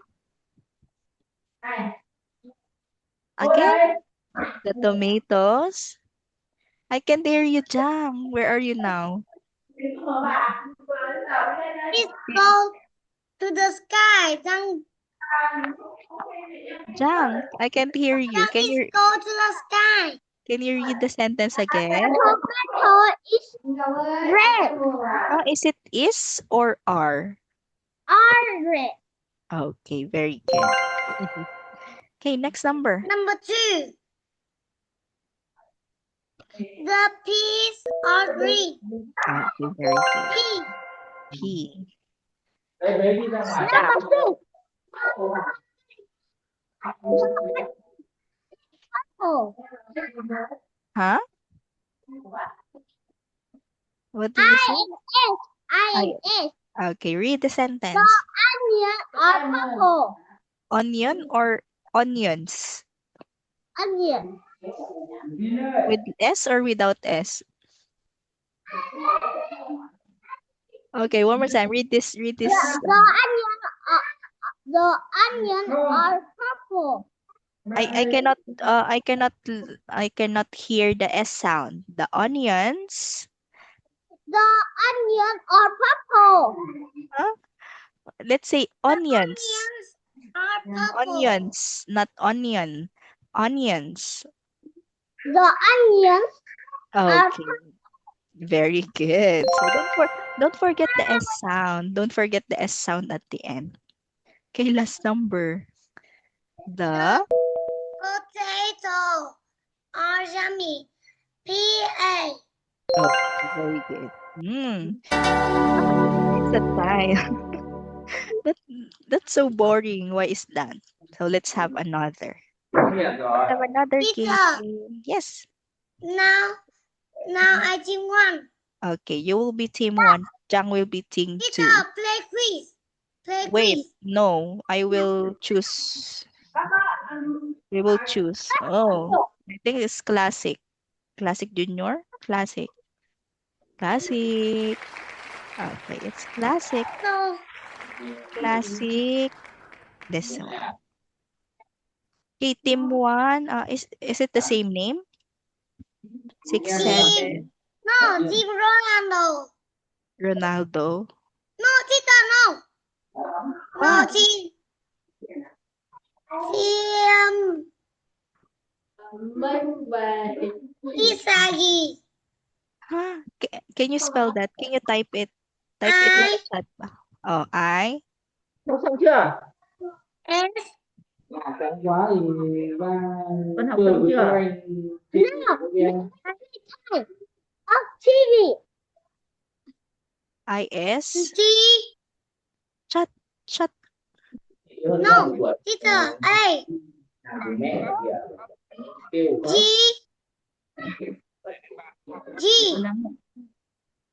S1: The tomatoes. I can't hear you, Jam. Where are you now?
S2: Please go to the sky.
S1: Jang, I can't hear you. Can you
S2: Go to the sky.
S1: read the sentence again?
S2: Tomato is red.
S1: Is it is or are?
S2: Are red.
S1: Okay, very good. Okay, next number.
S2: Number 2. The peas are green.
S1: Okay, very good.
S2: P.
S1: P.
S2: Number 6. Oh.
S1: Huh? What did you say?
S2: I and S.
S1: Okay, read the sentence.
S2: Onion are purple.
S1: Onion or onions?
S2: Onion.
S1: With S or without S? Okay, one more time. Read this.
S2: The onion are purple.
S1: I cannot hear the S sound. The onions.
S2: The onion are purple.
S1: Huh? Let's say onions.
S2: Are
S1: Onions, not onion. Onions.
S2: The onions are
S1: Okay, very good. So don't forget the S sound. Don't forget the S sound at the end. Okay, last number. The
S2: potato are yummy. P-A.
S1: okay, very good. It's a tie. That that's so boring. Why is that? So let's have another. Let's have another game.
S2: Teacher,
S1: Yes.
S2: now I team one.
S1: Okay, you will be team one. Jang will be team two.
S2: Teacher, play quiz. Play
S1: Wait,
S2: quiz.
S1: no, I will choose. We will choose. Oh, I think it's classic. Classic junior? Classic. Classic. Okay, it's classic.
S2: No.
S1: Classic. This one. Okay, team one. Is it the same name? 6, 7.
S2: No, team Ronaldo.
S1: Ronaldo.
S2: No, teacher, no. No,
S1: Ah,
S2: team. Isagi.
S1: huh? Can you spell that? Can you type it? Type it in the chat. Oh, I.
S3: Xong chưa?
S2: S.
S3: Sáng quá thì ba
S2: Con học
S3: chưa
S2: xong
S3: với
S2: chưa?
S3: các anh
S2: Of TV.
S1: I-S.
S2: G.
S1: Chat. Chat.
S2: No, teacher. A.
S3: mẹ kìa
S2: G. G.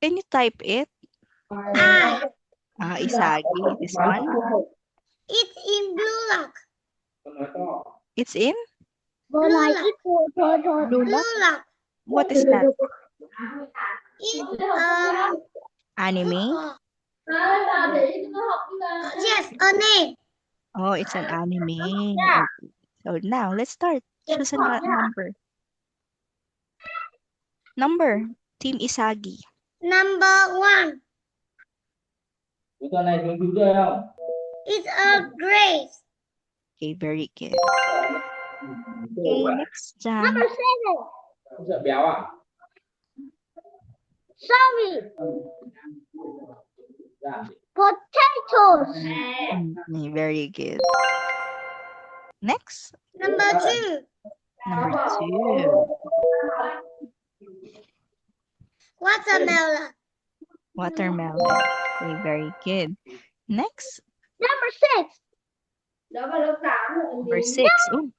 S1: Can you type it?
S2: I.
S1: Isagi. This one.
S2: It's in blue lock.
S1: It's in
S2: Blue lock.
S1: blue
S2: Blue
S1: lock.
S2: lock.
S1: What is that?
S2: It's
S1: Anime?
S2: yes, a name.
S1: Oh, it's an anime. Okay. So now let's start. Choose a number. Number. Team Isagi.
S2: Number one.
S3: cuối tuần này chúng chú chơi không?
S2: It's a grape.
S1: Okay, very good. Okay, next Jang.
S2: Number seven.
S3: Không sợ béo à?
S2: Sorry.
S3: Dạ.
S2: Potatoes.
S1: Very good. Next.
S2: Number two.
S1: Number 2.
S2: Watermelon.
S1: Watermelon. Okay, very good. Next.
S2: Number six.
S1: Number 6. Oh.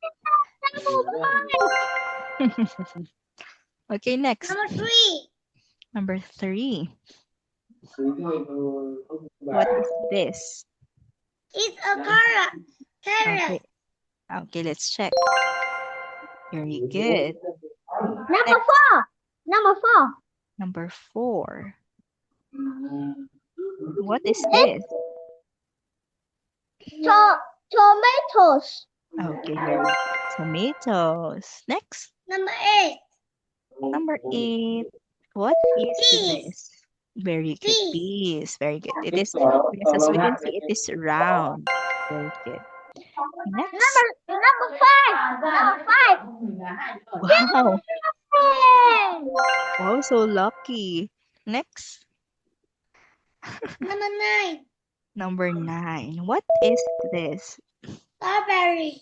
S1: Okay, next.
S2: Number three.
S1: Number 3.
S3: What
S1: What is this?
S2: It's a carrot.
S1: Okay. Okay, let's check. Very good.
S2: Number four. Number four.
S1: Number 4. What is this?
S2: Tomatoes.
S1: Okay, very good. Tomatoes. Next.
S2: Number eight.
S1: Number 8. What is
S2: Peas.
S1: this? Very good.
S2: Peas.
S1: Peas. Very good. It is, because as we can see, it is round. Very good. Next.
S2: Number five. Number five.
S1: Wow.
S2: Hey.
S1: Wow, so lucky. Next.
S2: Number nine.
S1: Number 9. What is this?
S2: Strawberry.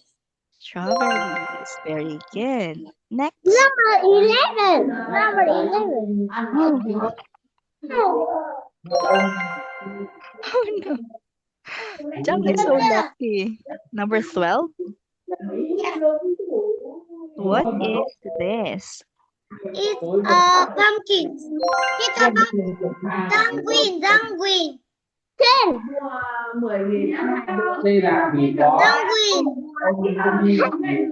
S1: Strawberries. Very good. Next.
S2: Number 11. Number 11.
S1: Oh no. Jang is so lucky. Number 12. What is this?
S2: It's pumpkin. It's a dumpling. Dumpling. 10.
S3: Đây là vì có
S2: Dumpling.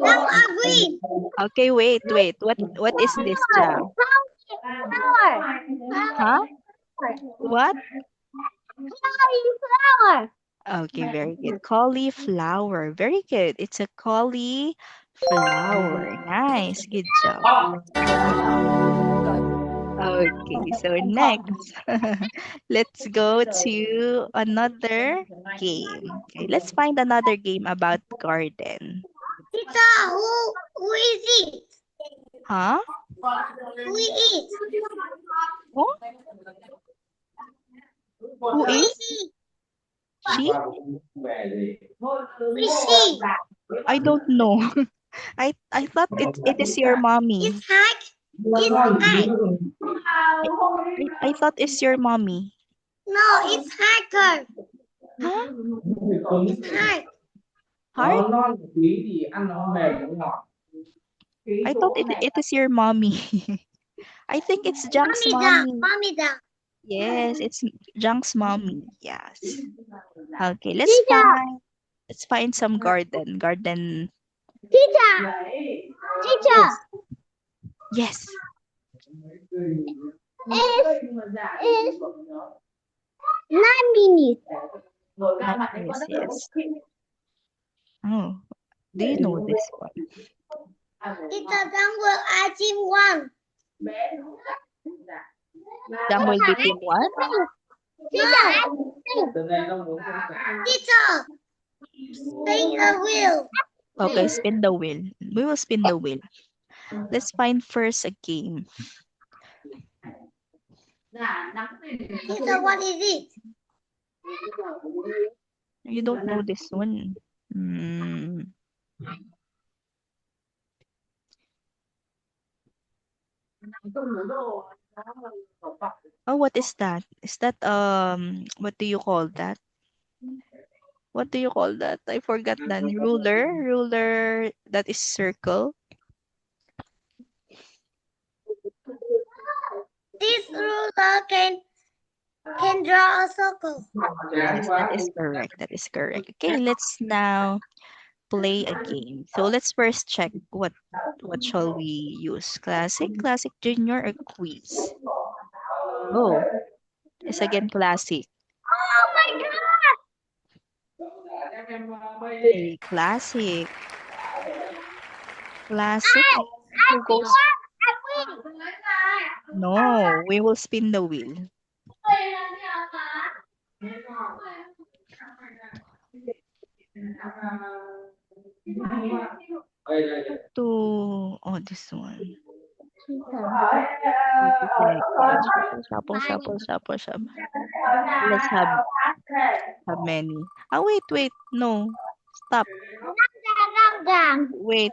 S2: Dumpling.
S1: Okay, wait. What is this, Jang?
S2: Flower.
S1: Huh? What?
S2: Cauliflower.
S1: Okay, very good. Cauliflower. Very good. It's a cauliflower. Nice. Good job. Okay, so next, let's go to another game. Okay, let's find another game about garden.
S2: Teacher, who is it?
S1: Huh?
S2: Who is it?
S1: Oh, who
S2: Who
S1: is
S2: is it?
S1: she?
S2: Who is she?
S1: I don't know. I thought it is your mommy.
S2: It's Hack. It's Hack.
S1: I thought it's your mommy.
S2: No, it's Hacker.
S1: Huh?
S2: It's Hack.
S1: Heart?
S3: non quý thì ăn nó mềm nó ngọt.
S1: I thought it is your mommy. I think it's Junk's
S2: Mommy duck.
S1: mommy.
S2: Mommy duck.
S1: Yes, it's Junk's mommy. Yes. Okay,
S2: Teacher.
S1: let's find some garden.
S2: Teacher. Teacher.
S1: Yes.
S2: It's 9 minutes.
S1: Yes. Oh, do you know this one?
S2: It's a jungle I team 1.
S1: Junk will be team 1?
S2: Teacher, spin the wheel.
S1: Okay, spin the wheel. We will spin the wheel. Let's find first a game.
S2: Teacher, what is it?
S1: You don't know this one. Oh, what is that? Is that what do you call that? What do you call that? I forgot that. Ruler that is circle.
S2: This ruler can draw a circle.
S1: Yes, that is correct. That is correct. Okay, let's now play a game. So let's first check what shall we use? Classic, junior, or quiz? Oh, it's again classic.
S2: Oh my god!
S1: Okay, classic. Classic. Who goes? No, we will spin the wheel. This one. Shuffle. Let's have many. Wait. No. Stop. Wait.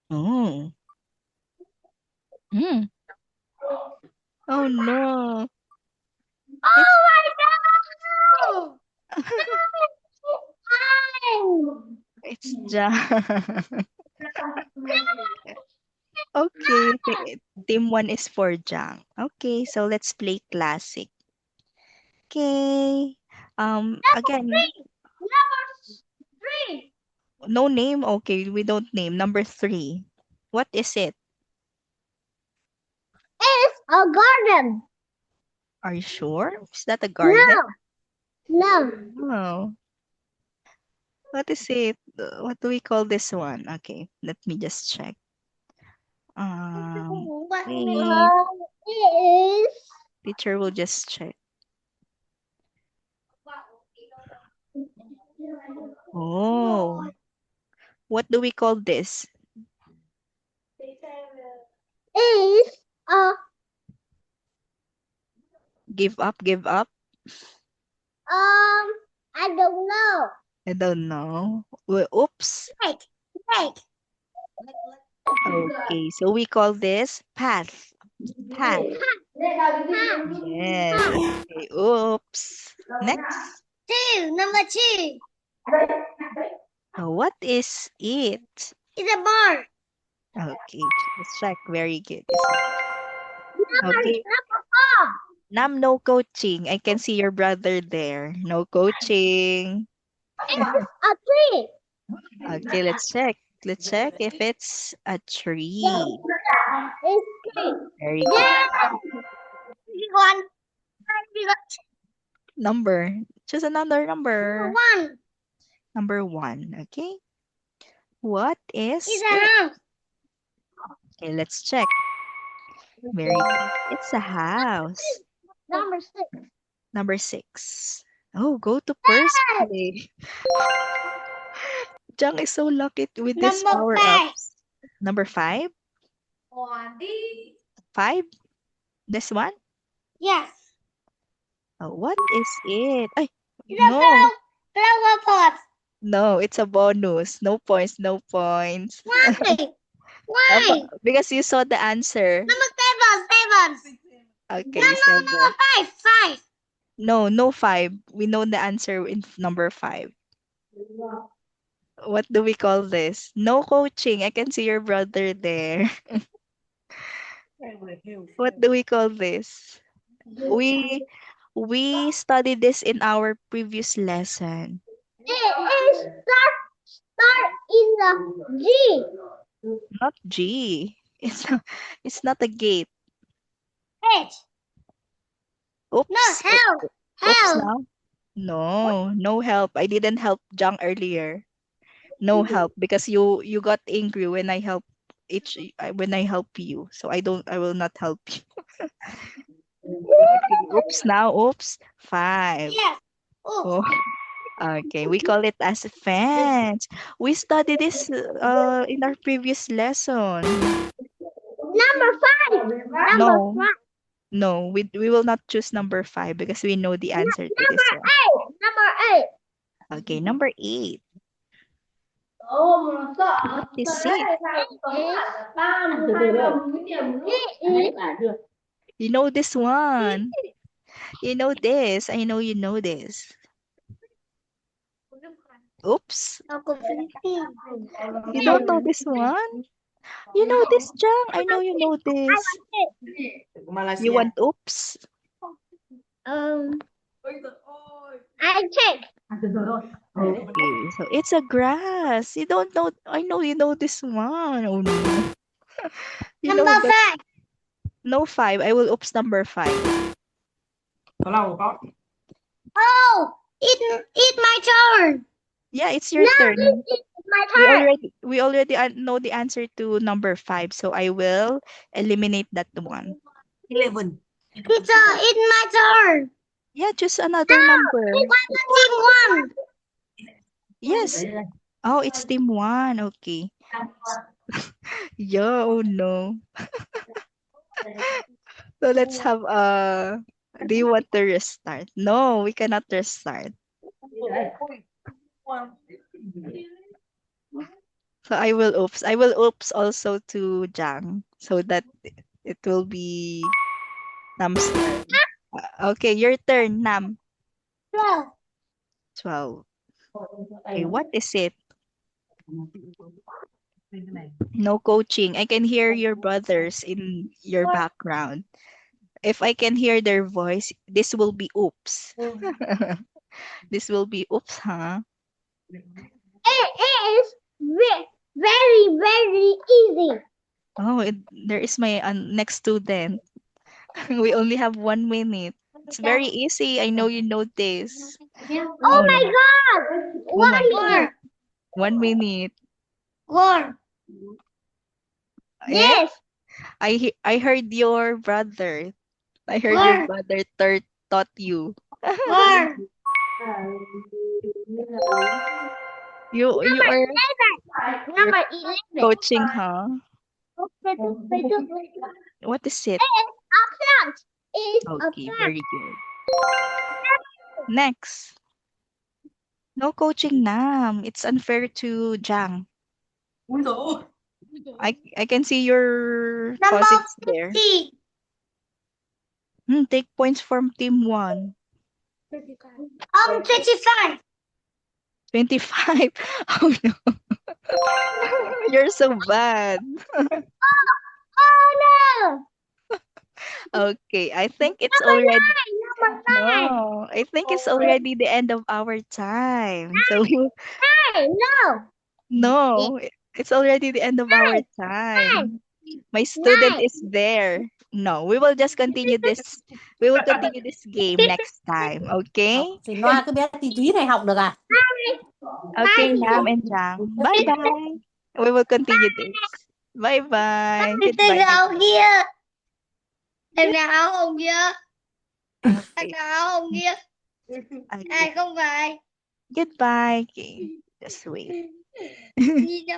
S1: Oh. Hmm. Oh no.
S2: Oh my god!
S1: It's Jang. Okay. Team 1 is for Jang. Okay, so let's play classic. Okay. Again,
S2: Number 3.
S1: no name. Okay, we don't name. Number 3. What is it?
S2: It's a garden.
S1: Are you sure? Is that a garden?
S2: No.
S1: Oh. What is it? What do we call this one? Okay, let me just check.
S2: What
S1: Wait.
S2: is
S1: Teacher will just check. Oh. What do we call this?
S2: is a
S1: Give up?
S2: I don't know.
S1: I don't know. Oops.
S2: Wait.
S1: Okay, so we call this path. Path. Yes. Okay, oops. Next.
S2: Number 2.
S1: What is it?
S2: It's a bird.
S1: Okay, let's check. Very good.
S2: Number
S1: Okay.
S2: 4.
S1: Nam, no coaching. I can see your brother there. No coaching.
S2: It's a tree.
S1: Okay, let's check. Let's check if it's a tree.
S2: It's tree.
S1: Very good.
S2: Yeah. One.
S1: Number. Choose another number.
S2: 1.
S1: Number 1. Okay. What is
S2: It's
S1: it?
S2: a house.
S1: Okay, let's check. Very good. It's a house.
S2: Number 6.
S1: Number 6. Oh, go to first place. Jang is so lucky with this
S2: Number
S1: power
S2: 5.
S1: ups. Number 5? 5? This one?
S2: Yes.
S1: Oh, what is it? Ay,
S2: It's a
S1: no.
S2: flower pot.
S1: No, it's a bonus. No points, no points.
S2: Why? Why?
S1: Because you saw the answer.
S2: Number 7.
S1: Okay,
S2: Number
S1: 7.
S2: 5.
S1: No, no 5. We know the answer in number 5. What do we call this? No coaching. I can see your brother there. What do we call this? We we studied this in our previous lesson.
S2: It is start in the G.
S1: Not G. It's not a gate.
S2: H.
S1: Oops.
S2: No, help.
S1: Oops
S2: Help.
S1: now. No, no help. I didn't help Jang earlier. No help because you got angry when I when I help you. So I will not help you. Okay, oops now. Oops. 5.
S2: Yes.
S1: Oh, okay. We call it as a fence. We studied this in our previous lesson.
S2: Number 5. Number
S1: No,
S2: 5.
S1: no, we will not choose number 5 because we know the answer to this one.
S2: Number 8.
S1: Okay, number 8.
S2: Oh,
S1: What is it? You know this one. You know this. I know you know this. Oops. You don't know this one? You know this, Jang. I know you know this. You want oops?
S2: I check.
S1: Okay, so it's a grass. You don't know. I know you know this one. Oh no. You know
S2: Number
S1: that.
S2: 5.
S1: No 5. I will oops number 5.
S2: Oh, it's my turn.
S1: Yeah, it's your
S2: Now
S1: turn.
S2: it's my turn.
S1: We already know the answer to number 5, so I will eliminate that one.
S4: 11.
S2: It's my turn.
S1: Yeah, choose another number.
S2: It's team 1.
S1: Yes. Oh, it's team 1. Okay. Yeah, oh no. So let's have do you want to restart? No, we cannot restart. So I will oops. I will oops also to Jang so that it will be Nam's turn. Okay, your turn, Nam.
S2: 12.
S1: 12. Okay, what is it? No coaching. I can hear your brothers in your background. If I can hear their voice, this will be oops. This will be oops, huh?
S2: It is very, very easy.
S1: Oh, there is my next student. We only have 1 minute. It's very easy. I know you know this.
S2: Oh my God!
S1: Oh my
S2: 1
S1: God.
S2: minute.
S1: 1 minute.
S2: War.
S1: Eh?
S2: Yes.
S1: I heard your brother. I heard your
S2: War.
S1: brother taught you.
S2: War.
S1: You are
S2: 11. Number 11.
S1: coaching, huh? What is it?
S2: A plant. It's a
S1: Okay,
S2: plant.
S1: very good. Next. No coaching, Nam. It's unfair to Jang. I can see your
S2: Number
S1: cousins there.
S2: 50.
S1: Take points from team 1.
S2: 25.
S1: 25. Oh no. You're so bad.
S2: Oh no.
S1: Okay, I think it's
S2: Number
S1: already
S2: 9.
S1: no. I think it's already the end of our time. So you
S2: 9. No.
S1: no, it's already the end of our time. My student
S2: 9.
S1: is there. No, we will just continue this. We will continue this game next time. Okay?
S4: Thì Noa cứ bé tí túy này học được à?
S1: Okay, Nam and Jang. Bye bye. We will continue this. Bye-bye.
S2: Từ
S1: Goodbye.
S2: đầu kia. Thằng nào không kia? Thằng
S1: Okay.
S2: nào không kia?
S1: Okay.
S2: Ai không phải?
S1: Goodbye. Okay. Just wait.
S2: Đi đâu?